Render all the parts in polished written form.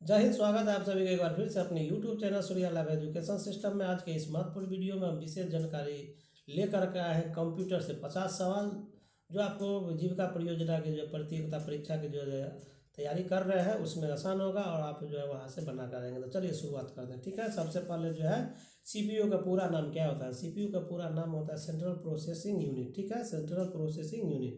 जय हिंद। स्वागत है आप सभी का एक बार फिर से अपने YouTube channel Surya lab education system में। आज के इस महत्वपूर्ण वीडियो में हम विशेष जानकारी लेकर के आए हैं कंप्यूटर से 50 सवाल जो आपको जीविका परियोजना के जो प्रतियोगिता परीक्षा की जो तैयारी कर रहे हैं उसमें आसान होगा और आप जो है वहाँ से बना कर आएंगे। तो चलिए शुरुआत करते हैं। ठीक है, सबसे पहले जो है CPU का पूरा नाम क्या होता है। CPU का पूरा नाम होता है सेंट्रल प्रोसेसिंग यूनिट। ठीक है, सेंट्रल प्रोसेसिंग यूनिट।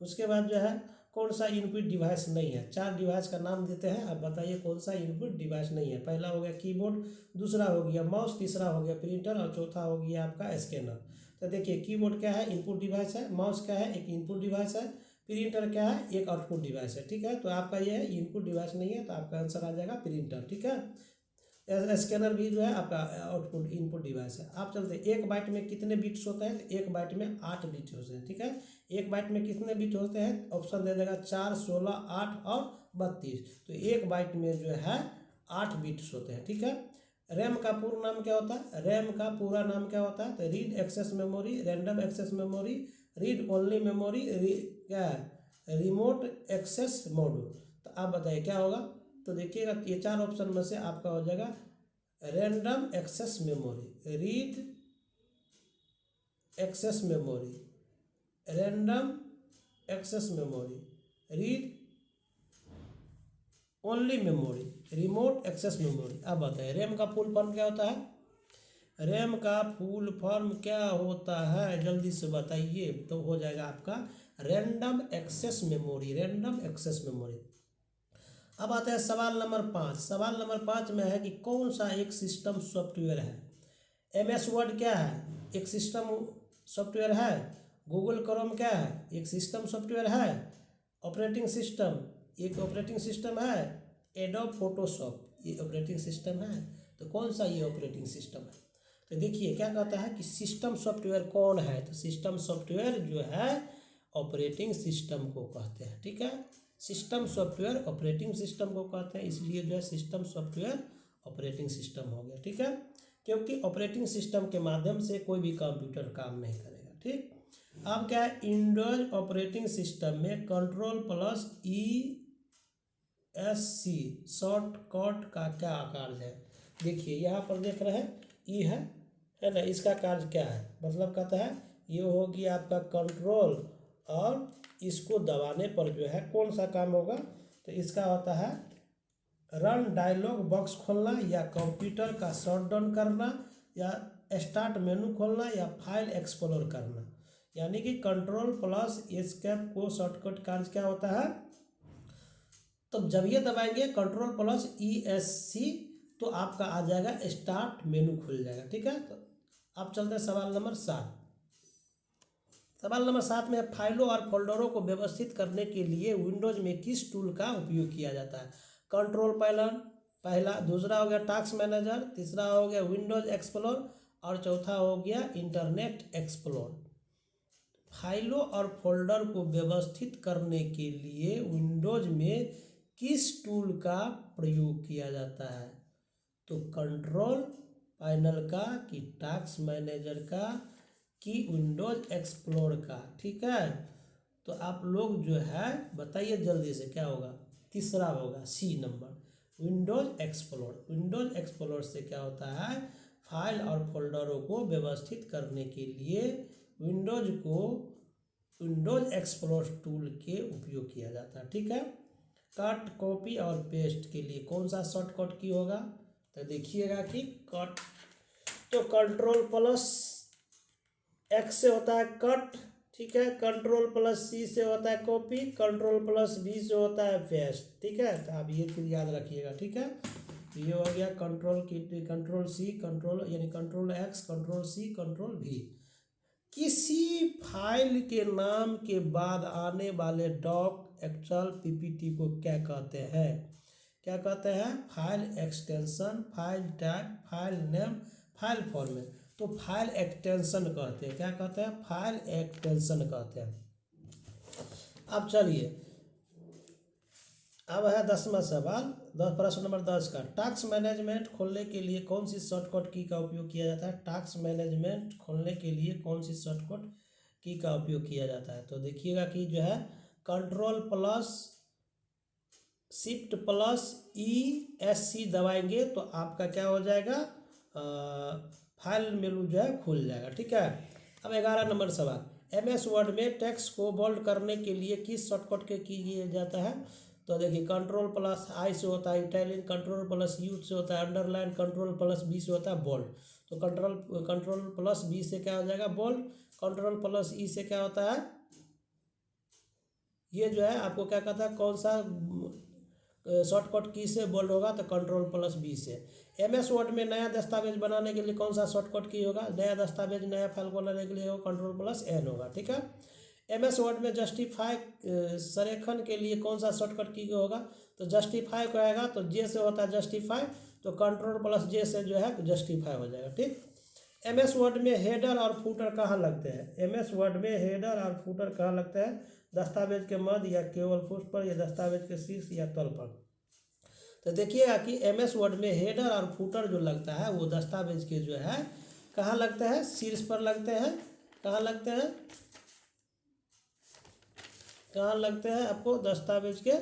उसके बाद जो है कौन सा इनपुट डिवाइस नहीं है। 4 डिवाइस का नाम देते हैं, अब बताइए कौन सा इनपुट डिवाइस नहीं है। पहला हो गया कीबोर्ड, दूसरा हो गया माउस, तीसरा हो गया प्रिंटर और चौथा हो गया आपका स्कैनर। तो देखिए कीबोर्ड क्या है, इनपुट डिवाइस है। माउस क्या है, एक इनपुट डिवाइस है। प्रिंटर क्या है, एक आउटपुट डिवाइस है। ठीक है, तो आपका ये है इनपुट डिवाइस नहीं है, तो आपका आंसर आ जाएगा प्रिंटर। ठीक है, स्कैनर भी जो है आपका आउटपुट इनपुट डिवाइस है। आप चलते हैं, एक बाइट में कितने बिट्स होते हैं, तो एक बाइट में 8 बिट होते हैं। ठीक है, एक बाइट में कितने बिट होते हैं, ऑप्शन दे देगा 4, 16, 8 और 32। तो एक बाइट में जो है 8 बिट्स होते हैं। ठीक है, रैम का पूरा नाम क्या होता है, रैम का पूरा नाम क्या होता है, तो read access memory, random access memory, read only memory, क्या है, रिमोट एक्सेस मॉड्यूल। तो आप बताइए क्या होगा। तो देखिएगा ये 4 ऑप्शन में से आपका हो जाएगा random access memory, read access memory, random access memory, read only memory, remote access memory. अब बताइए रैम का फुल फॉर्म क्या होता है, रैम का फुल फॉर्म क्या होता है, जल्दी से बताइए। तो हो जाएगा आपका random access memory, random access memory. अब आते हैं सवाल नंबर 5। सवाल नंबर 5 में है कि कौन सा एक सिस्टम सॉफ्टवेयर है। MS वर्ड क्या है, एक सिस्टम सॉफ्टवेयर है। गूगल क्रोम क्या है, एक सिस्टम सॉफ्टवेयर है। ऑपरेटिंग सिस्टम, एक ऑपरेटिंग सिस्टम है। एडोब फोटोशॉप, ये ऑपरेटिंग सिस्टम है। तो कौन सा ये ऑपरेटिंग सिस्टम है। तो देखिए क्या कहता है कि सिस्टम सॉफ्टवेयर कौन है, तो सिस्टम सॉफ्टवेयर जो है ऑपरेटिंग सिस्टम को कहते हैं। ठीक है, सिस्टम सॉफ्टवेयर ऑपरेटिंग सिस्टम को कहते हैं, इसलिए जो है सिस्टम सॉफ्टवेयर ऑपरेटिंग सिस्टम हो गया। ठीक है, क्योंकि ऑपरेटिंग सिस्टम के माध्यम से कोई भी कंप्यूटर काम नहीं करेगा। ठीक, अब क्या है, विंडोज ऑपरेटिंग सिस्टम में कंट्रोल प्लस ESC शॉर्टकट का क्या कार्य है। देखिए यहाँ पर देख रहे हैं ई है ना, इसका कार्य क्या है, मतलब कहता है ये होगी आपका कंट्रोल और इसको दबाने पर जो है कौन सा काम होगा, तो इसका होता है रन डायलॉग बॉक्स खोलना या कंप्यूटर का शटडाउन करना या स्टार्ट मेनू खोलना या फाइल एक्सप्लोर करना। यानी कि कंट्रोल प्लस एस्केप को शॉर्टकट कार्य क्या होता है, तो जब ये दबाएंगे कंट्रोल प्लस ESC तो आपका आ जाएगा स्टार्ट मेनू खुल जाएगा। ठीक है, तो अब चलते हैं सवाल नंबर 7। सवाल नंबर 7 में फाइलों और फोल्डरों को व्यवस्थित करने के लिए विंडोज में किस टूल का उपयोग किया जाता है। कंट्रोल पैनल पहला, दूसरा हो गया टास्क मैनेजर, तीसरा हो गया विंडोज एक्सप्लोर और चौथा हो गया इंटरनेट एक्सप्लोर। फाइलों और फोल्डर को व्यवस्थित करने के लिए विंडोज में किस टूल का प्रयोग किया जाता है, तो कंट्रोल पैनल का कि टास्क मैनेजर का कि विंडोज एक्सप्लोर का। ठीक है, तो आप लोग जो है बताइए जल्दी से क्या होगा, तीसरा होगा C number Windows explore. Windows explore से क्या होता है, फाइल और फोल्डरों को व्यवस्थित करने के लिए विंडोज एक्सप्लोर टूल के उपयोग किया जाता है। ठीक है, कट कॉपी और पेस्ट के लिए कौन सा शॉर्टकट की होगा, तो देखिएगा कि कट तो कंट्रोल प्लस X से होता है कट। ठीक है, कंट्रोल प्लस C से होता है कॉपी, कंट्रोल प्लस V से होता है पेस्ट। ठीक है, तो आप ये चीज़ याद रखिएगा। ठीक है, तो ये हो गया कंट्रोल C कंट्रोल यानी control X control C control V। किसी फाइल के नाम के बाद आने वाले डॉक, एक्सेल, PPT को क्या कहते हैं, क्या कहते हैं, file extension, file tag, file name, file format. तो फाइल एक्सटेंशन कहते हैं, क्या कहते हैं, फाइल एक्सटेंशन कहते हैं। अब चलिए अब है 10वां सवाल, प्रश्न नंबर 10 का टास्क मैनेजमेंट खोलने के लिए कौन सी शॉर्टकट की का उपयोग किया जाता है। टास्क मैनेजमेंट खोलने के लिए कौन सी शॉर्टकट की का उपयोग किया जाता है, तो देखिएगा कि जो है control plus shift plus ESC दबाएंगे तो आपका क्या हो जाएगा, फाइल मेनू जो है खुल जाएगा। ठीक है। अब 11 नंबर सवाल, MS वर्ड में टेक्स्ट को बोल्ड करने के लिए किस शॉर्टकट के किया जाता है। तो देखिए Ctrl+I से होता है इटैलिक, Ctrl+U से होता है अंडरलाइन, Ctrl+V से होता है बोल्ड। तो Ctrl+V से क्या हो जाएगा बोल्ड, Ctrl+E से क्या होता है, ये जो है आपको क्या कहता है कौन सा शॉर्टकट की से बोल्ड होगा, तो Ctrl+V से। MS वर्ड में नया दस्तावेज बनाने के लिए कौन सा शॉर्टकट की होगा, नया दस्तावेज नया फाइल खोलने के लिए Ctrl+N होगा। ठीक है। MS वर्ड में जस्टिफाई संरेखण के लिए कौन सा शॉर्टकट की होगा, तो जस्टिफाई को आएगा तो J से होता है जस्टिफाई, तो Ctrl+J से जो है जस्टिफाई हो जाएगा। ठीक। MS वर्ड में हेडर और फूटर कहाँ लगते हैं, MS वर्ड में हेडर और फूटर कहाँ लगते हैं, दस्तावेज के मध्य या केवल पृष्ठ पर या दस्तावेज के शीर्ष या तल पर। तो देखिएगा कि MS वर्ड में हेडर और फूटर जो लगता है वो दस्तावेज के जो है कहाँ लगते हैं, शीर्ष पर लगते हैं, कहाँ लगते हैं, कहाँ लगते हैं आपको दस्तावेज के।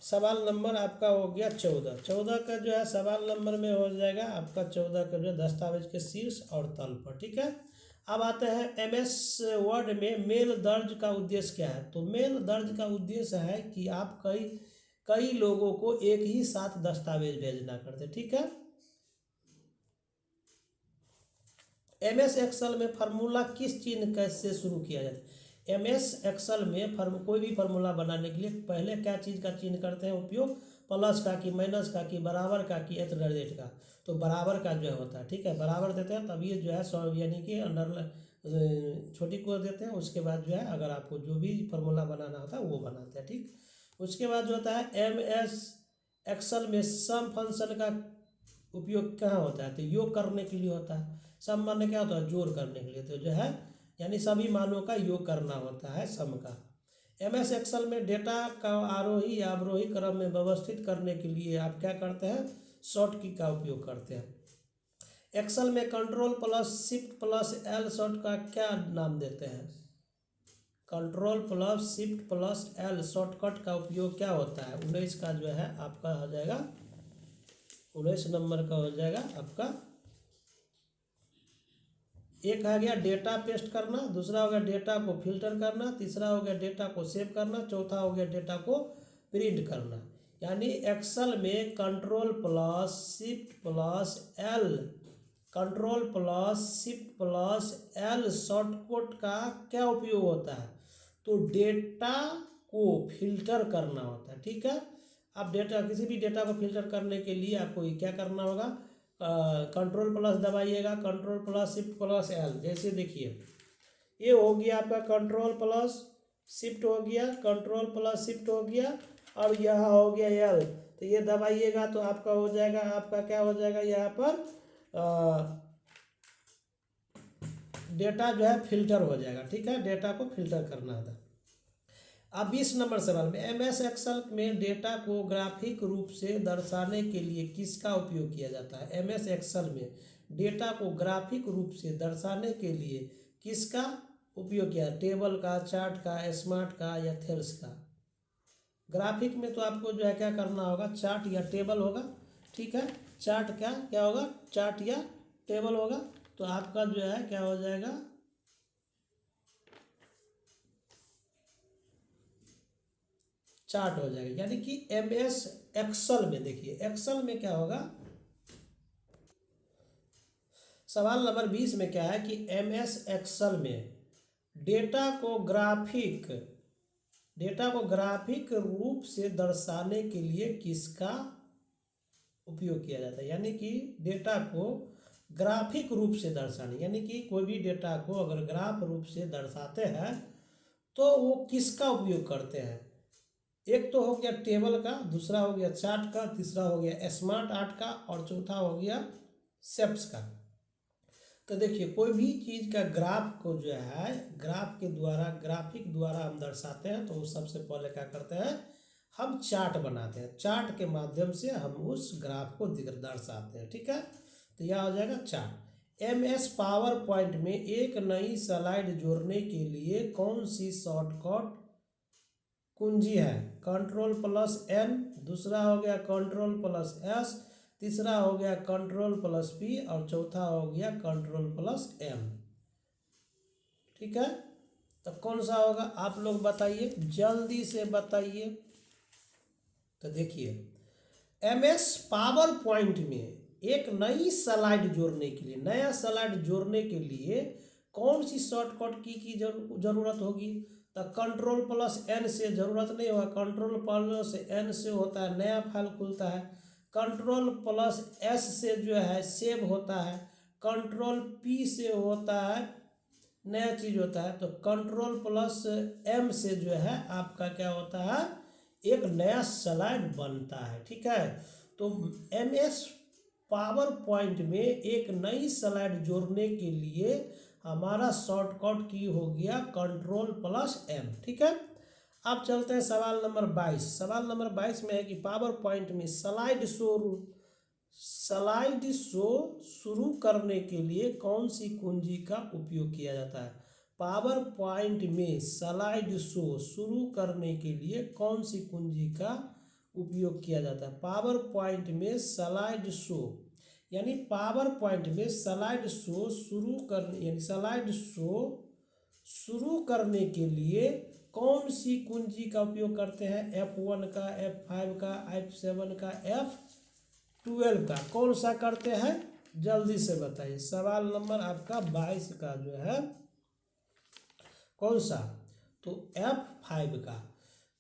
सवाल नंबर आपका हो गया 14 का जो है सवाल नंबर में हो जाएगा आपका 14 का जो है दस्तावेज के शीर्ष और तल पर। ठीक है। अब आते हैं MS वर्ड में मेल दर्ज का उद्देश्य क्या है। तो मेल दर्ज का उद्देश्य है कि आप कई लोगों को एक ही साथ दस्तावेज भेजना करते। ठीक है। MS एक्सेल में फार्मूला किस चिन्ह कैसे शुरू किया जाता है। MS एक्सेल में कोई भी फार्मूला बनाने के लिए पहले क्या चीज़ का चिन्ह करते हैं उपयोग, प्लस का कि माइनस का कि बराबर का कि @ का। तो बराबर का जो होता है। ठीक है, बराबर देते हैं तब ये जो है यानी कि अंडर छोटी को देते हैं। उसके बाद जो है अगर आपको जो भी फार्मूला बनाना होता है वो बनाते हैं। ठीक। उसके बाद जो होता है MS एक्सेल में सम फंक्शन का उपयोग कहाँ होता है, तो योग करने के लिए होता है। सम माने क्या होता है, जोड़ करने के लिए, तो जो है यानी सभी मानों का योग करना होता है सम का। MS एक्सेल में डेटा का आरोही या अवरोही क्रम में व्यवस्थित करने के लिए आप क्या करते हैं, शॉर्ट की का उपयोग करते हैं। एक्सेल में Ctrl+Shift+L शॉर्ट का क्या नाम देते हैं, Ctrl+Shift+L शॉर्टकट का उपयोग क्या होता है। 19 का जो है आपका हो जाएगा, 19 नंबर का हो जाएगा आपका। एक आ गया डेटा पेस्ट करना, दूसरा हो गया डेटा को फिल्टर करना, तीसरा हो गया डेटा को सेव करना, चौथा हो गया डेटा को प्रिंट करना। यानी एक्सेल में Ctrl+Shift+L शॉर्टकट का क्या उपयोग होता है, तो डेटा को फिल्टर करना होता है। ठीक है। अब डेटा किसी भी डेटा को फिल्टर करने के लिए आपको क्या करना होगा, Ctrl+ दबाइएगा, Ctrl+Shift+L। जैसे देखिए ये हो गया आपका Ctrl+Shift हो गया, Ctrl+Shift हो गया, और यहाँ हो गया L। तो ये दबाइएगा तो आपका हो जाएगा, आपका क्या हो जाएगा यहाँ पर डेटा जो है फिल्टर हो जाएगा। ठीक है, डेटा को फिल्टर करना था। अब 20 नंबर सवाल में MS एक्सेल में डेटा को ग्राफिक रूप से दर्शाने के लिए किसका उपयोग किया जाता है। MS एक्सेल में डेटा को ग्राफिक रूप से दर्शाने के लिए किसका उपयोग किया, टेबल का, चार्ट का, स्मार्ट का या थेल्स का। ग्राफिक में तो आपको जो है क्या करना होगा, चार्ट या टेबल होगा। ठीक है, चार्ट क्या होगा, चार्ट या टेबल होगा। तो आपका जो है क्या हो जाएगा, चार्ट हो जाएगा। यानी कि MS एक्सेल में देखिए, एक्सेल में क्या होगा, सवाल नंबर 20 में क्या है कि MS एक्सेल में डेटा को ग्राफिक रूप से दर्शाने के लिए किसका उपयोग किया जाता है। यानी कि डेटा को ग्राफिक रूप से दर्शाने, यानी कि कोई भी डेटा को अगर ग्राफ रूप से दर्शाते हैं तो वो किसका उपयोग करते हैं। एक तो हो गया टेबल का, दूसरा हो गया चार्ट का, तीसरा हो गया स्मार्ट आर्ट का, और चौथा हो गया शेप्स का। तो देखिए कोई भी चीज़ का ग्राफ को जो है ग्राफिक द्वारा हम दर्शाते हैं तो सबसे पहले क्या करते हैं, हम चार्ट बनाते हैं। चार्ट के माध्यम से हम उस ग्राफ को दर्शाते हैं। ठीक है, तो यह हो जाएगा चार्ट। MS पावर पॉइंट में एक नई स्लाइड जोड़ने के लिए कौन सी शॉर्टकट कुंजी है कंट्रोल प्लस एन, दूसरा हो गया कंट्रोल प्लस एस, तीसरा हो गया कंट्रोल प्लस पी और चौथा हो गया कंट्रोल प्लस एम। ठीक है, तो कौन सा होगा आप लोग बताइए, जल्दी से बताइए। तो देखिए MS पावर पॉइंट में एक नई स्लाइड जोड़ने के लिए, नया स्लाइड जोड़ने के लिए कौन सी शॉर्टकट की जरूरत होगी? तो कंट्रोल प्लस एन से जरूरत नहीं होगा, कंट्रोल प्लस एन से होता है नया फाइल खुलता है, कंट्रोल प्लस एस से जो है सेव होता है, कंट्रोल पी से होता है नया चीज होता है, तो कंट्रोल प्लस एम से जो है आपका क्या होता है, एक नया स्लाइड बनता है। ठीक है, तो MS पावर पॉइंट में एक नई स्लाइड जोड़ने के लिए हमारा शॉर्टकट की हो गया कंट्रोल प्लस एम। ठीक है, अब चलते हैं सवाल नंबर 22। सवाल नंबर 22 में है कि पावर पॉइंट में स्लाइड शो शुरू करने के लिए कौन सी कुंजी का उपयोग किया जाता है? पावर पॉइंट में स्लाइड शो शुरू करने के लिए कौन सी कुंजी का उपयोग किया जाता है? पावर पॉइंट में स्लाइड शो यानी पावर पॉइंट में स्लाइड शो शुरू करने यानी स्लाइड शो शुरू करने के लिए कौन सी कुंजी का उपयोग करते हैं? F1 का, F5 का, F7 का, F12 का, कौन सा करते हैं? जल्दी से बताइए। सवाल नंबर आपका 22 का जो है कौन सा? तो F5 का।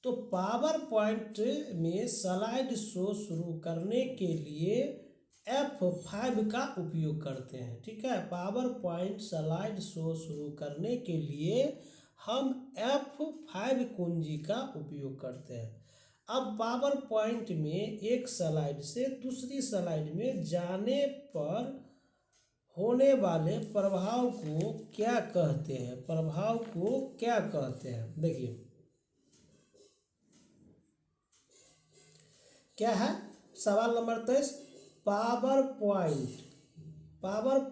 तो पावर पॉइंट में स्लाइड शो शुरू करने के लिए F5 का उपयोग करते हैं। ठीक है, पावर पॉइंट स्लाइड शो शुरू करने के लिए हम F5 कुंजी का उपयोग करते हैं। अब पावर पॉइंट में एक स्लाइड से दूसरी स्लाइड में जाने पर होने वाले प्रभाव को क्या कहते हैं? प्रभाव को क्या कहते हैं? देखिए क्या है सवाल नंबर 23। पावर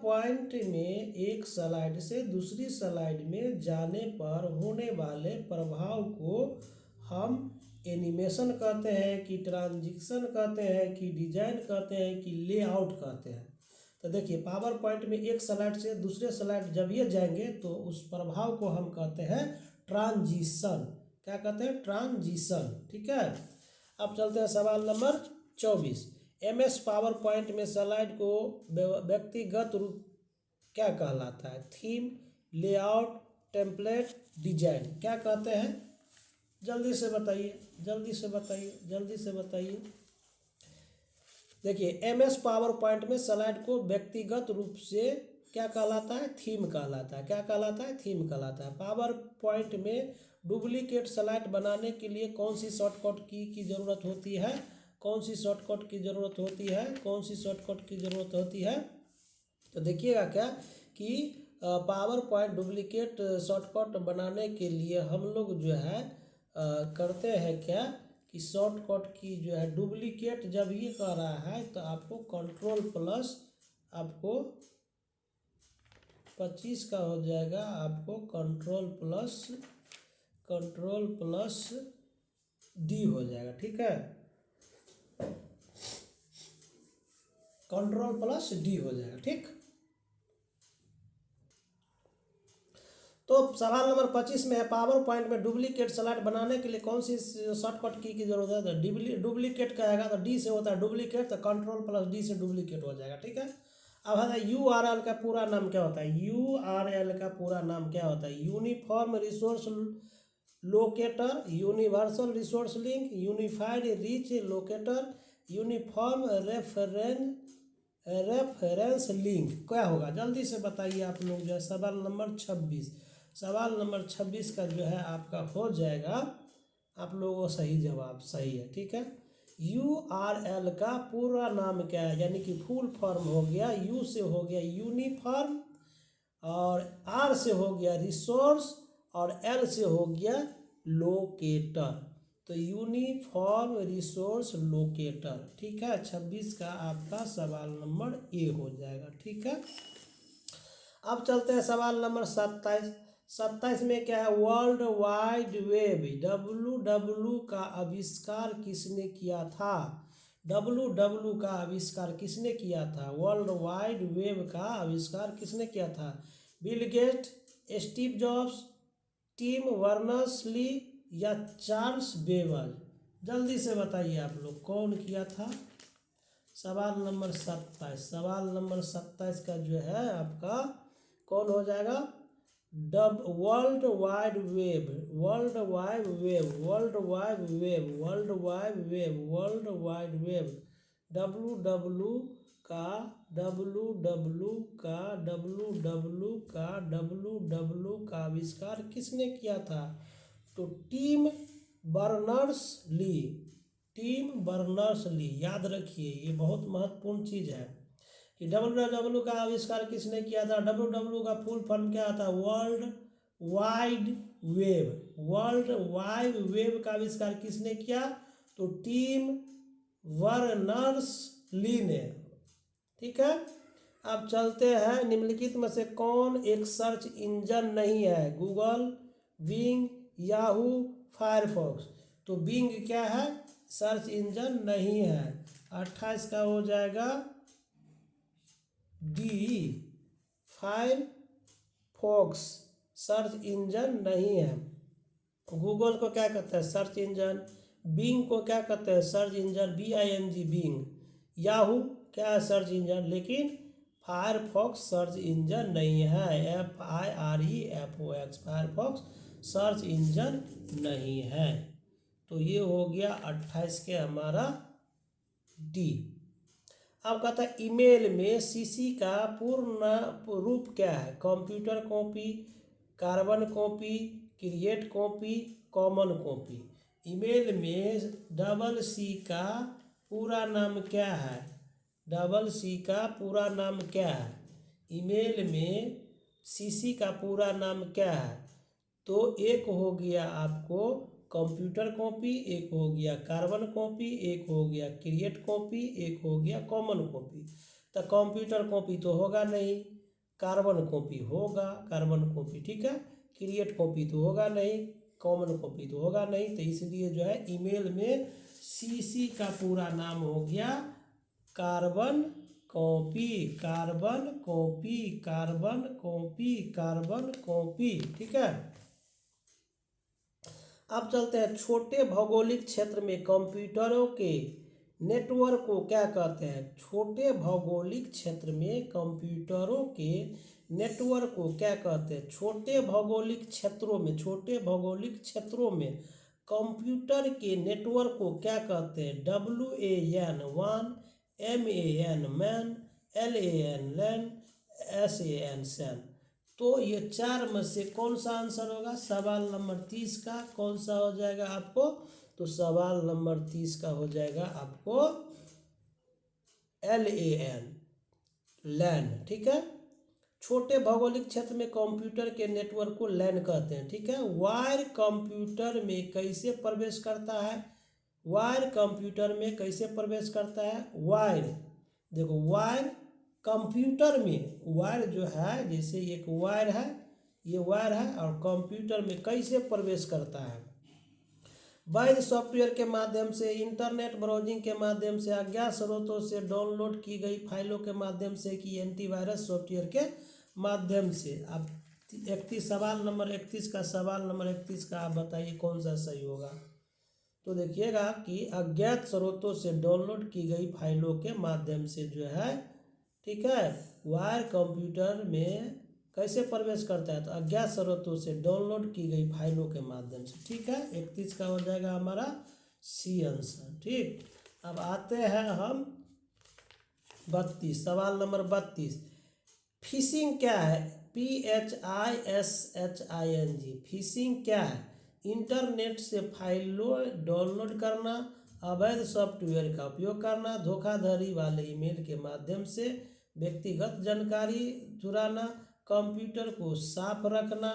पॉइंट में एक स्लाइड से दूसरी स्लाइड में जाने पर होने वाले प्रभाव को हम एनिमेशन कहते हैं कि ट्रांजिशन कहते हैं कि डिजाइन कहते हैं कि लेआउट कहते हैं? तो देखिए पावर पॉइंट में एक स्लाइड से दूसरे स्लाइड जब ये जाएंगे तो उस प्रभाव को हम कहते हैं ट्रांजिशन। क्या कहते हैं? ट्रांजिशन। ठीक है, अब चलते हैं सवाल नंबर 24। MS पावर पॉइंट में स्लाइड को व्यक्तिगत रूप क्या कहलाता है? थीम, लेआउट, टेम्पलेट, डिजाइन, क्या कहते हैं? जल्दी से बताइए, जल्दी से बताइए, जल्दी से बताइए। देखिए MS पावर पॉइंट में स्लाइड को व्यक्तिगत रूप से क्या कहलाता है? थीम कहलाता है। क्या कहलाता है? थीम कहलाता है। पावर पॉइंट में डुप्लीकेट स्लाइड बनाने के लिए कौन सी शॉर्टकट की जरूरत होती है? कौन सी शॉर्टकट की जरूरत होती है? कौन सी शॉर्टकट की जरूरत होती है? तो देखिएगा क्या कि पावर पॉइंट डुप्लीकेट शॉर्टकट बनाने के लिए हम लोग जो है करते हैं क्या कि शॉर्टकट की जो है डुप्लीकेट जब ये कर रहा है तो आपको कंट्रोल प्लस आपको 25 का हो जाएगा, आपको कंट्रोल प्लस D हो जाएगा। ठीक है, कंट्रोल प्लस D हो जाएगा। ठीक, तो सवाल नंबर 25 में है पावर पॉइंट में डुप्लीकेट स्लाइड बनाने के लिए कौन सी शॉर्टकट की जरूरत है? डुप्लीकेट का आएगा तो D से होता है डुप्लीकेट, तो कंट्रोल प्लस D से डुप्लीकेट हो जाएगा। ठीक है, अब है URL का पूरा नाम क्या होता है? URL का पूरा नाम क्या होता है? Uniform resource locator, universal resource link, unified rich locator, uniform reference link, क्या होगा? जल्दी से बताइए आप लोग जो है। सवाल नंबर 26, सवाल नंबर 26 का जो है आपका हो जाएगा आप लोगों का सही जवाब सही है। ठीक है, URL का पूरा नाम क्या है? यानी कि फुल फॉर्म हो गया, U से हो गया यूनिफॉर्म, और R से हो गया रिसोर्स, और L से हो गया लोकेटर, तो यूनिफॉर्म रिसोर्स लोकेटर। ठीक है, 26 का आपका सवाल नंबर A हो जाएगा। ठीक है, अब चलते हैं सवाल नंबर 27। 27 में क्या है, वर्ल्ड वाइड वेब, WW का आविष्कार किसने किया था? WW का आविष्कार किसने किया था? वर्ल्ड वाइड वेब का आविष्कार किसने किया था? Bill Gates, Steve Jobs, Tim Berners Lee या चार्ल्स बेबल? जल्दी से बताइए आप लोग, कौन किया था? सवाल नंबर 27, सवाल नंबर 27 का जो है आपका कौन हो जाएगा? World wide web, world wide web, world wide web, world wide web, world wide web, WW का, WW का, WW का, WW का आविष्कार किसने किया था? तो Tim Berners Lee, Tim Berners Lee. याद रखिए, ये बहुत महत्वपूर्ण चीज़ है कि WW का आविष्कार किसने किया था? WW का फुल फॉर्म क्या था? World wide web, world wide web का आविष्कार किसने किया? तो टिम वर्नर्स ली ने। ठीक है, अब चलते हैं, निम्नलिखित में से कौन एक सर्च इंजन नहीं है? Google, Bing, Yahoo, Firefox. तो बिंग क्या है? सर्च इंजन नहीं है। 28 का हो जाएगा डी, फायरफॉक्स सर्च इंजन नहीं है। गूगल को क्या कहते हैं? Search engine. बिंग को क्या कहते हैं? Search engine, BING, Bing. Yahoo क्या है? Search engine. लेकिन फायरफॉक्स सर्च इंजन नहीं है, FIREFOX, फायरफॉक्स सर्च इंजन नहीं है। तो ये हो गया 28 के हमारा डी। अब कहता है ईमेल में CC का पूर्ण रूप क्या है? Computer copy, carbon copy, create copy, common copy. Email में CC का पूरा नाम क्या है? CC का पूरा नाम क्या है? ईमेल में CC का पूरा नाम क्या है? तो एक हो गया आपको कंप्यूटर कॉपी, एक हो गया कार्बन कॉपी, एक हो गया क्रिएट कॉपी, एक हो गया कॉमन कॉपी। तो कंप्यूटर कॉपी तो होगा नहीं, कार्बन कॉपी होगा, कार्बन कॉपी, ठीक है। क्रिएट कॉपी तो होगा नहीं, कॉमन कॉपी तो होगा नहीं। तो इसलिए जो है ईमेल में CC का पूरा नाम हो गया carbon copy, carbon copy, carbon copy, carbon copy, ठीक है। अब चलते हैं, छोटे भौगोलिक क्षेत्र में कंप्यूटरों के नेटवर्क को क्या कहते हैं? छोटे भौगोलिक क्षेत्र में कंप्यूटरों के नेटवर्क को क्या कहते हैं? छोटे भौगोलिक क्षेत्रों में, छोटे भौगोलिक क्षेत्रों में कंप्यूटर के नेटवर्क को क्या कहते हैं? WAN 1, MAN मैन, LAN लैन, SAN सैन। तो ये चार में से कौन सा आंसर होगा? सवाल नंबर 30 का कौन सा हो जाएगा आपको? तो सवाल नंबर 30 का हो जाएगा आपको LAN लैन, ठीक है। छोटे भौगोलिक क्षेत्र में कंप्यूटर के नेटवर्क को लैन कहते हैं, ठीक है। वायर कंप्यूटर में कैसे प्रवेश करता है? वायर कंप्यूटर में कैसे प्रवेश करता है? वायर, देखो वायर कंप्यूटर में, वायर जो है, जैसे एक वायर है, ये वायर है, और कंप्यूटर में कैसे प्रवेश करता है? वैध सॉफ्टवेयर के माध्यम से, इंटरनेट ब्राउजिंग के माध्यम से, अज्ञात स्रोतों से डाउनलोड की गई फाइलों के माध्यम से, कि एंटीवायरस सॉफ्टवेयर के माध्यम से। अब 31, सवाल नंबर 31 का, सवाल नंबर 31 का आप बताइए कौन सा सही होगा? तो देखिएगा कि अज्ञात स्रोतों से डाउनलोड की गई फाइलों के माध्यम से जो है, ठीक है, वायर कंप्यूटर में कैसे प्रवेश करता है? तो अज्ञात स्रोतों से डाउनलोड की गई फाइलों के माध्यम से, ठीक है। 31 का हो जाएगा हमारा C आंसर, ठीक। अब आते हैं हम 32, सवाल नंबर 32। फिशिंग क्या है? PHISHING, फिशिंग क्या है? इंटरनेट से फाइलों डाउनलोड करना, अवैध सॉफ्टवेयर का उपयोग करना, धोखाधड़ी वाले ईमेल के माध्यम से व्यक्तिगत जानकारी चुराना, कंप्यूटर को साफ रखना।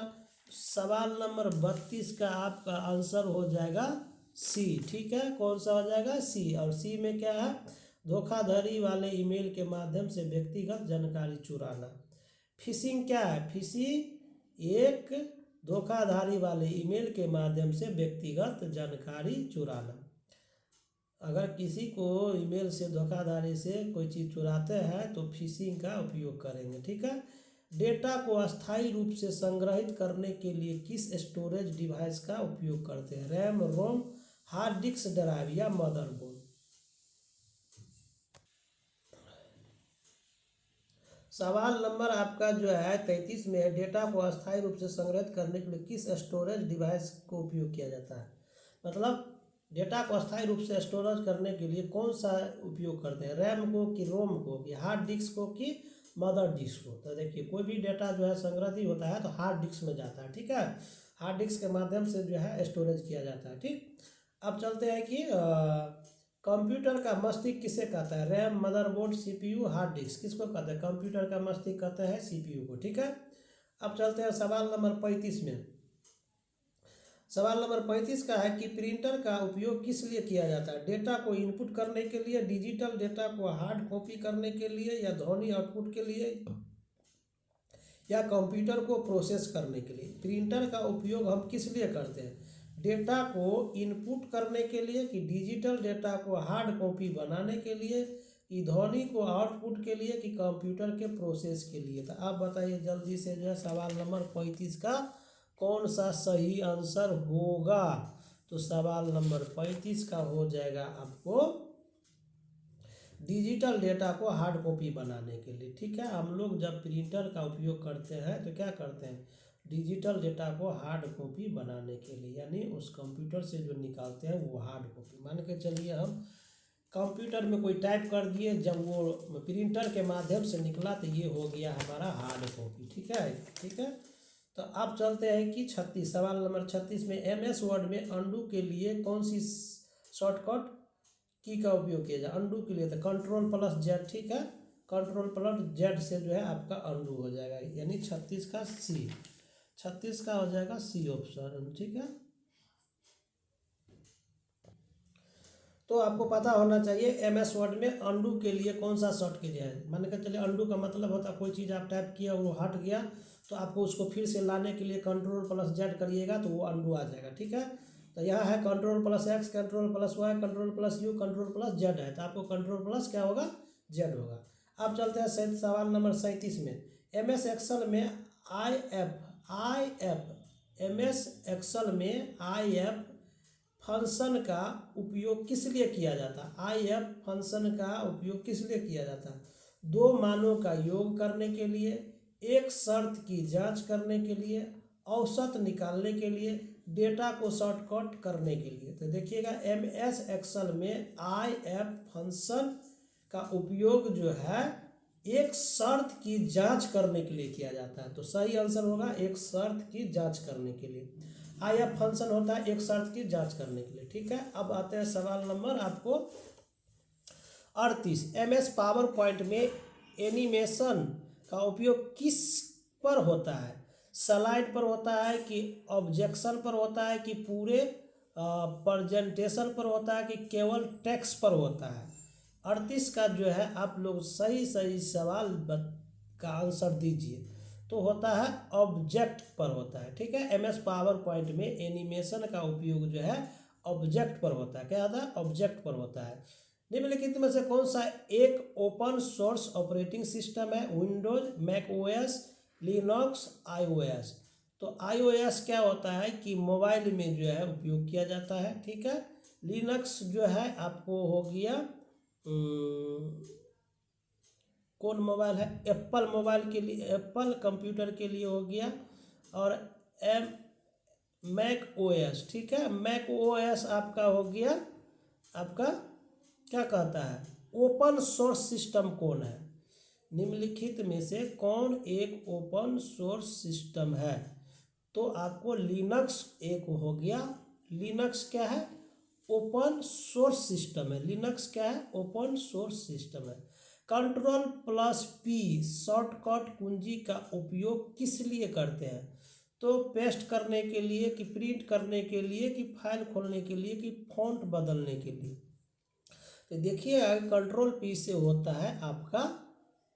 सवाल नंबर 32 का आपका आंसर हो जाएगा C, ठीक है। कौन सा हो जाएगा? C। और C में क्या है? धोखाधड़ी वाले ईमेल के माध्यम से व्यक्तिगत जानकारी चुराना। फिशिंग क्या है? फिशिंग एक धोखाधड़ी वाले ईमेल के माध्यम से व्यक्तिगत जानकारी चुराना। अगर किसी को ईमेल से धोखाधड़ी से कोई चीज़ चुराते हैं तो फिशिंग का उपयोग करेंगे, ठीक है। डेटा को अस्थायी रूप से संग्रहित करने के लिए किस स्टोरेज डिवाइस का उपयोग करते हैं? रैम, रोम, हार्ड डिस्क ड्राइव या मदरबोर्ड। सवाल नंबर आपका जो है 33 में है, डेटा को अस्थायी रूप से संग्रहित करने के लिए किस स्टोरेज डिवाइस को उपयोग किया जाता है? मतलब डेटा को अस्थायी रूप से स्टोरेज करने के लिए कौन सा उपयोग करते हैं? रैम को कि रोम को कि हार्ड डिस्क को कि मदर डिस्क को? तो देखिए कोई भी डेटा जो है संग्रहित होता है तो हार्ड डिस्क में जाता है, ठीक है। हार्ड डिस्क के माध्यम से जो है स्टोरेज किया जाता है, ठीक। अब चलते हैं कि कंप्यूटर का मस्तिष्क किसे कहता है? RAM, motherboard, CPU, hard disk किसको कहते हैं? कंप्यूटर का मस्तिष्क कहते हैं सीपीयू को, ठीक है। अब चलते हैं सवाल नंबर 35 में। सवाल नंबर 35 का है कि प्रिंटर का उपयोग किस लिए किया जाता है? डेटा को इनपुट करने के लिए, डिजिटल डेटा को हार्ड कॉपी करने के लिए, या ध्वनि आउटपुट के लिए, या कंप्यूटर को प्रोसेस करने के लिए? प्रिंटर का उपयोग हम किस लिए करते हैं? डेटा को इनपुट करने के लिए, कि डिजिटल डेटा को हार्ड कॉपी बनाने के लिए, कि ध्वनि को आउटपुट के लिए, कि कंप्यूटर के प्रोसेस के लिए? तो आप बताइए जल्दी से जो है सवाल नंबर 35 का कौन सा सही आंसर होगा? तो सवाल नंबर 35 का हो जाएगा आपको डिजिटल डेटा को हार्ड कॉपी बनाने के लिए, ठीक है। हम लोग जब प्रिंटर का उपयोग करते हैं तो क्या करते हैं? डिजिटल डेटा को हार्ड कॉपी बनाने के लिए, यानी उस कंप्यूटर से जो निकालते हैं वो हार्ड कॉपी। मान के चलिए हम कंप्यूटर में कोई टाइप कर दिए, जब वो प्रिंटर के माध्यम से निकला तो ये हो गया हमारा हार्ड कॉपी, ठीक है, ठीक है। तो अब चलते हैं कि 36 सवाल नंबर 36 में MS वर्ड में अंडू के लिए कौन सी शॉर्टकट की का उपयोग किया जाए? अंडू के लिए तो Ctrl+Z, ठीक है। Ctrl+Z से जो है आपका अंडू हो जाएगा, यानी 36 का सी, 36 का हो जाएगा सी ऑप्शन, ठीक है। तो आपको पता होना चाहिए MS वर्ड में अंडू के लिए कौन सा शॉर्ट की है। मान के चलिए अंडू का मतलब होता है कोई चीज़ आप टाइप किया वो हट गया, तो आपको उसको फिर से लाने के लिए Ctrl+Z करिएगा तो वो अंडू आ जाएगा, ठीक है। तो यहाँ है Ctrl+X, Ctrl+Y, Ctrl+U, Ctrl+Z है, तो आपको Ctrl+ क्या होगा? Z होगा। अब चलते हैं सवाल नंबर 37 में। MS एक्सेल में IF फंक्शन का उपयोग किस लिए किया जाता है? IF फंक्शन का उपयोग किस लिए किया जाता है? दो मानों का योग करने के लिए, एक शर्त की जांच करने के लिए, औसत निकालने के लिए, डेटा को शॉर्टकट करने के लिए। तो देखिएगा MS एक्सेल में IF फंक्शन का उपयोग जो है एक शर्त की जांच करने के लिए किया जाता है। तो सही आंसर होगा एक शर्त की जांच करने के लिए। IF फंक्शन होता है एक शर्त की जांच करने के लिए, ठीक है। अब आते हैं सवाल नंबर आपको 38। MS पावर पॉइंट में एनिमेशन का उपयोग किस पर होता है? स्लाइड पर होता है, कि ऑब्जेक्शन पर होता है, कि पूरे प्रेजेंटेशन पर होता है, कि केवल टेक्स्ट पर होता है? 38 का जो है आप लोग सही सवाल का आंसर दीजिए। तो होता है ऑब्जेक्ट पर होता है, ठीक है। MS पावर पॉइंट में एनिमेशन का उपयोग जो है ऑब्जेक्ट पर होता है। क्या होता है? ऑब्जेक्ट पर होता है। निम्नलिखित में से कौन सा एक ओपन सोर्स ऑपरेटिंग सिस्टम है? Windows, Mac OS, Linux, iOS। तो iOS क्या होता है कि मोबाइल में जो है उपयोग किया जाता है, ठीक है। लिनक्स जो है आपको हो गया कौन मोबाइल है? एप्पल मोबाइल के लिए, एप्पल कंप्यूटर के लिए हो गया। और मैक OS, ठीक है। मैक OS आपका हो गया, आपका क्या कहता है ओपन सोर्स सिस्टम कौन है? निम्नलिखित में से कौन एक ओपन सोर्स सिस्टम है? तो आपको लिनक्स एक हो गया। लिनक्स क्या है? ओपन सोर्स सिस्टम है। लिनक्स क्या है? ओपन सोर्स सिस्टम है। Ctrl+P शॉर्टकट कुंजी का उपयोग किस लिए करते हैं? तो पेस्ट करने के लिए, कि प्रिंट करने के लिए, कि फाइल खोलने के लिए, कि फॉन्ट बदलने के लिए? तो देखिए Ctrl+P से होता है आपका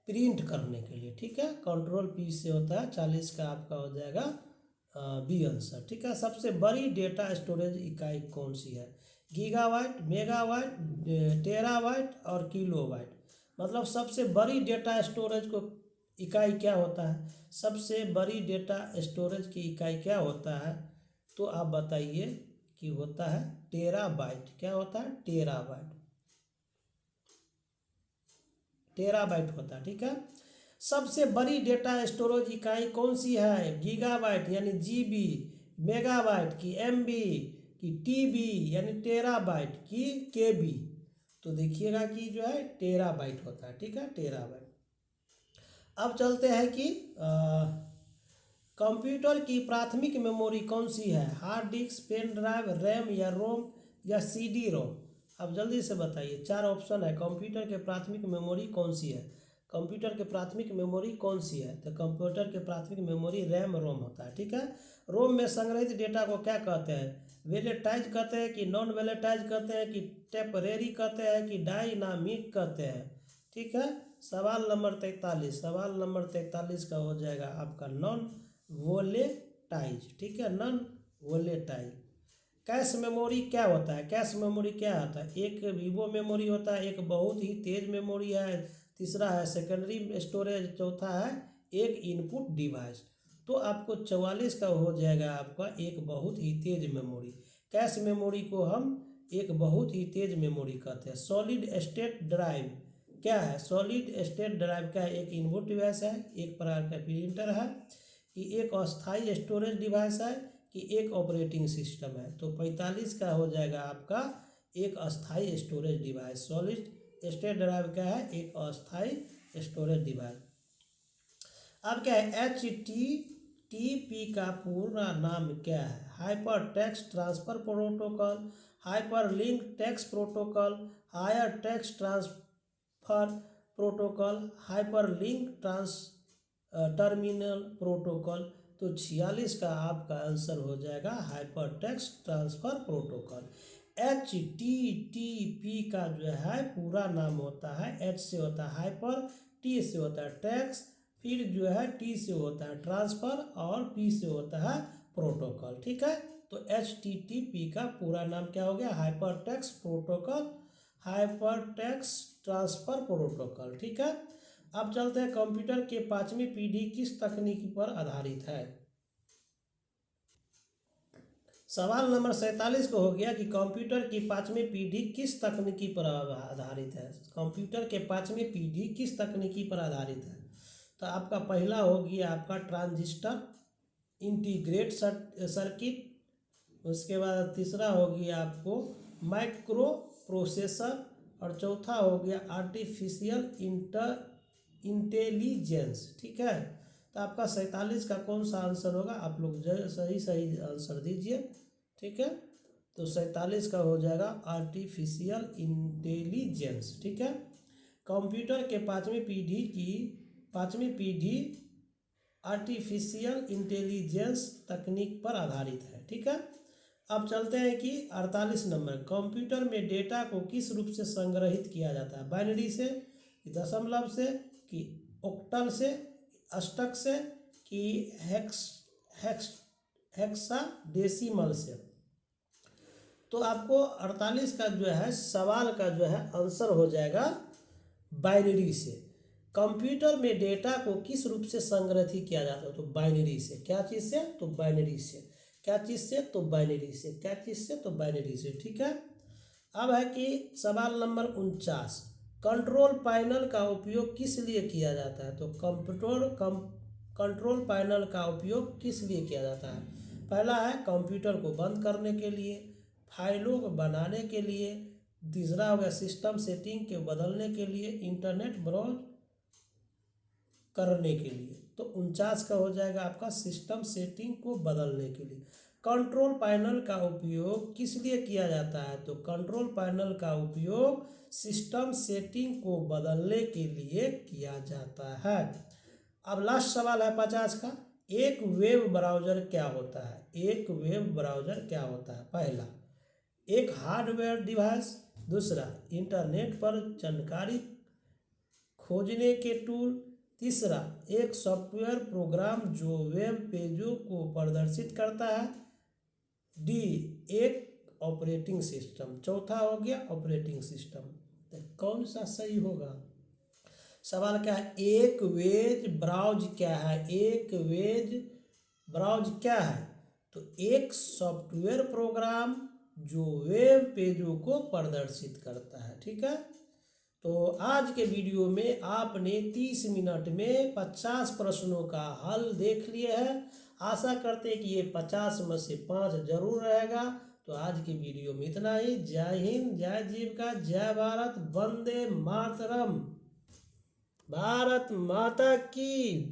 प्रिंट करने के लिए, ठीक है। Ctrl+P से होता है 40 का आपका हो जाएगा बी आंसर। ठीक है, सबसे बड़ी डेटा स्टोरेज इकाई कौन सी है? गीगाबाइट, मेगाबाइट, टेराबाइट और किलोबाइट। मतलब सबसे बड़ी डेटा स्टोरेज को इकाई क्या होता है? सबसे बड़ी डेटा स्टोरेज की इकाई क्या होता है? तो आप बताइए कि होता है टेराबाइट। क्या होता है? टेराबाइट। टेराबाइट होता है। ठीक है, सबसे बड़ी डेटा स्टोरेज इकाई कौन सी है? गीगाबाइट यानी जीबी, मेगाबाइट की एमबी, की टीबी यानी टेराबाइट की केबी। तो देखिएगा कि जो है टेराबाइट होता है। ठीक है, टेराबाइट। अब चलते हैं कि कंप्यूटर की प्राथमिक मेमोरी कौन सी है? Hard disk, pen drive, RAM या रोम या सीडी रोम? अब जल्दी से बताइए, चार ऑप्शन है। कंप्यूटर के प्राथमिक मेमोरी कौन सी है? कंप्यूटर के प्राथमिक मेमोरी कौन सी है? तो कंप्यूटर के प्राथमिक मेमोरी रैम रोम होता है। ठीक है, रोम में संग्रहित डेटा को क्या कहते हैं? वेलेटाइज कहते हैं कि नॉन वेलेटाइज कहते हैं कि टेम्परेरी कहते हैं कि डायनामिक कहते हैं? ठीक है, सवाल नंबर 43। सवाल नंबर 43 का हो जाएगा आपका नॉन वोलेटाइज। ठीक है, नॉन वोलेटाइज। कैश मेमोरी क्या होता है? कैश मेमोरी क्या होता है? एक वीवो मेमोरी होता है, एक बहुत ही तेज मेमोरी है, तीसरा है सेकेंडरी स्टोरेज, चौथा है एक इनपुट डिवाइस। तो आपको 44 का हो जाएगा आपका एक बहुत ही तेज मेमोरी। कैश मेमोरी को हम एक बहुत ही तेज मेमोरी कहते हैं। सॉलिड स्टेट ड्राइव क्या है? सॉलिड स्टेट ड्राइव क्या है? एक इनपुट डिवाइस है, एक प्रकार का प्रिंटर है, कि एक अस्थाई स्टोरेज डिवाइस है, कि एक ऑपरेटिंग सिस्टम है? तो 45 का हो जाएगा आपका एक अस्थाई storage device. Solid state drive क्या है? एक अस्थाई स्टोरेज डिवाइस। अब क्या है? HTTP का पूरा नाम क्या है? Hyper text transfer protocol, hyper link text protocol, higher text transfer protocol, hyper link terminal protocol. तो 46 का आपका आंसर हो जाएगा hyper text transfer protocol. HTTP का जो है पूरा नाम होता है, H से होता है हाइपर, T से होता है टेक्स्ट, फिर जो है T से होता है ट्रांसफर और P से होता है प्रोटोकॉल। ठीक है, तो HTTP का पूरा नाम क्या हो गया? Hyper text protocol, hyper text transfer protocol. ठीक है, अब चलते हैं कंप्यूटर के पांचवी पीढ़ी किस तकनीकी पर आधारित है? सवाल नंबर 47 को हो गया कि कंप्यूटर की पांचवी पीढ़ी किस तकनीकी पर आधारित है? कंप्यूटर के पांचवी पीढ़ी किस तकनीकी पर आधारित है? तो आपका पहला हो गया आपका ट्रांजिस्टर इंटीग्रेट सर्किट, उसके बाद तीसरा हो गया आपको माइक्रो प्रोसेसर, और चौथा हो गया आर्टिफिशियल इंटेलिजेंस। ठीक है, तो आपका 47 का कौन सा आंसर होगा? आप लोग सही सही आंसर दीजिए। ठीक है, तो 47 का हो जाएगा आर्टिफिशियल इंटेलिजेंस। ठीक है, कंप्यूटर के पांचवी पीढ़ी आर्टिफिशियल इंटेलिजेंस तकनीक पर आधारित है। ठीक है, अब चलते हैं कि 48 नंबर, कंप्यूटर में डेटा को किस रूप से संग्रहित किया जाता है? बाइनरी से, कि दशमलव से, कि ऑक्टल से, अष्टक से, कि हेक्साडेसिमल से? तो आपको 48 का जो है सवाल का जो है आंसर हो जाएगा बाइनरी से। कंप्यूटर में डेटा को किस रूप से संग्रहित किया जाता है? तो बाइनरी से। क्या चीज़ से? तो बाइनरी से। क्या चीज़ से? तो बाइनरी से। क्या चीज़ से? तो बाइनरी से। ठीक है, अब है कि सवाल नंबर 49, कंट्रोल पैनल का उपयोग किस लिए किया जाता है? तो कंट्रोल पैनल का उपयोग किस लिए किया जाता है? पहला है कंप्यूटर को बंद करने के लिए, फाइलों को बनाने के लिए, तीसरा हो गया सिस्टम सेटिंग के बदलने के लिए, इंटरनेट ब्राउज करने के लिए। तो 49 का हो जाएगा आपका सिस्टम सेटिंग को बदलने के लिए। कंट्रोल पैनल का उपयोग किस लिए किया जाता है? तो कंट्रोल पैनल का उपयोग सिस्टम सेटिंग को बदलने के लिए किया जाता है। अब लास्ट सवाल है 50 का, एक वेब ब्राउज़र क्या होता है? एक वेब ब्राउज़र क्या होता है? पहला एक हार्डवेयर डिवाइस, दूसरा इंटरनेट पर जानकारी खोजने के टूल, तीसरा, एक सॉफ्टवेयर प्रोग्राम जो वेब पेजों को प्रदर्शित करता है। डी, एक ऑपरेटिंग सिस्टम। चौथा हो गया ऑपरेटिंग सिस्टम। तो कौन सा सही होगा? सवाल क्या है, एक वेज ब्राउज क्या है? एक वेज ब्राउज क्या है? तो एक सॉफ्टवेयर प्रोग्राम जो वेब पेजों को प्रदर्शित करता है। ठीक है, तो आज के वीडियो में आपने 30 मिनट में 50 प्रश्नों का हल देख लिया है। आशा करते हैं कि ये 50 में से 5 जरूर रहेगा। तो आज के वीडियो में इतना ही। जय हिंद, जय जीविका, जय भारत, वंदे मातरम। भारत माता की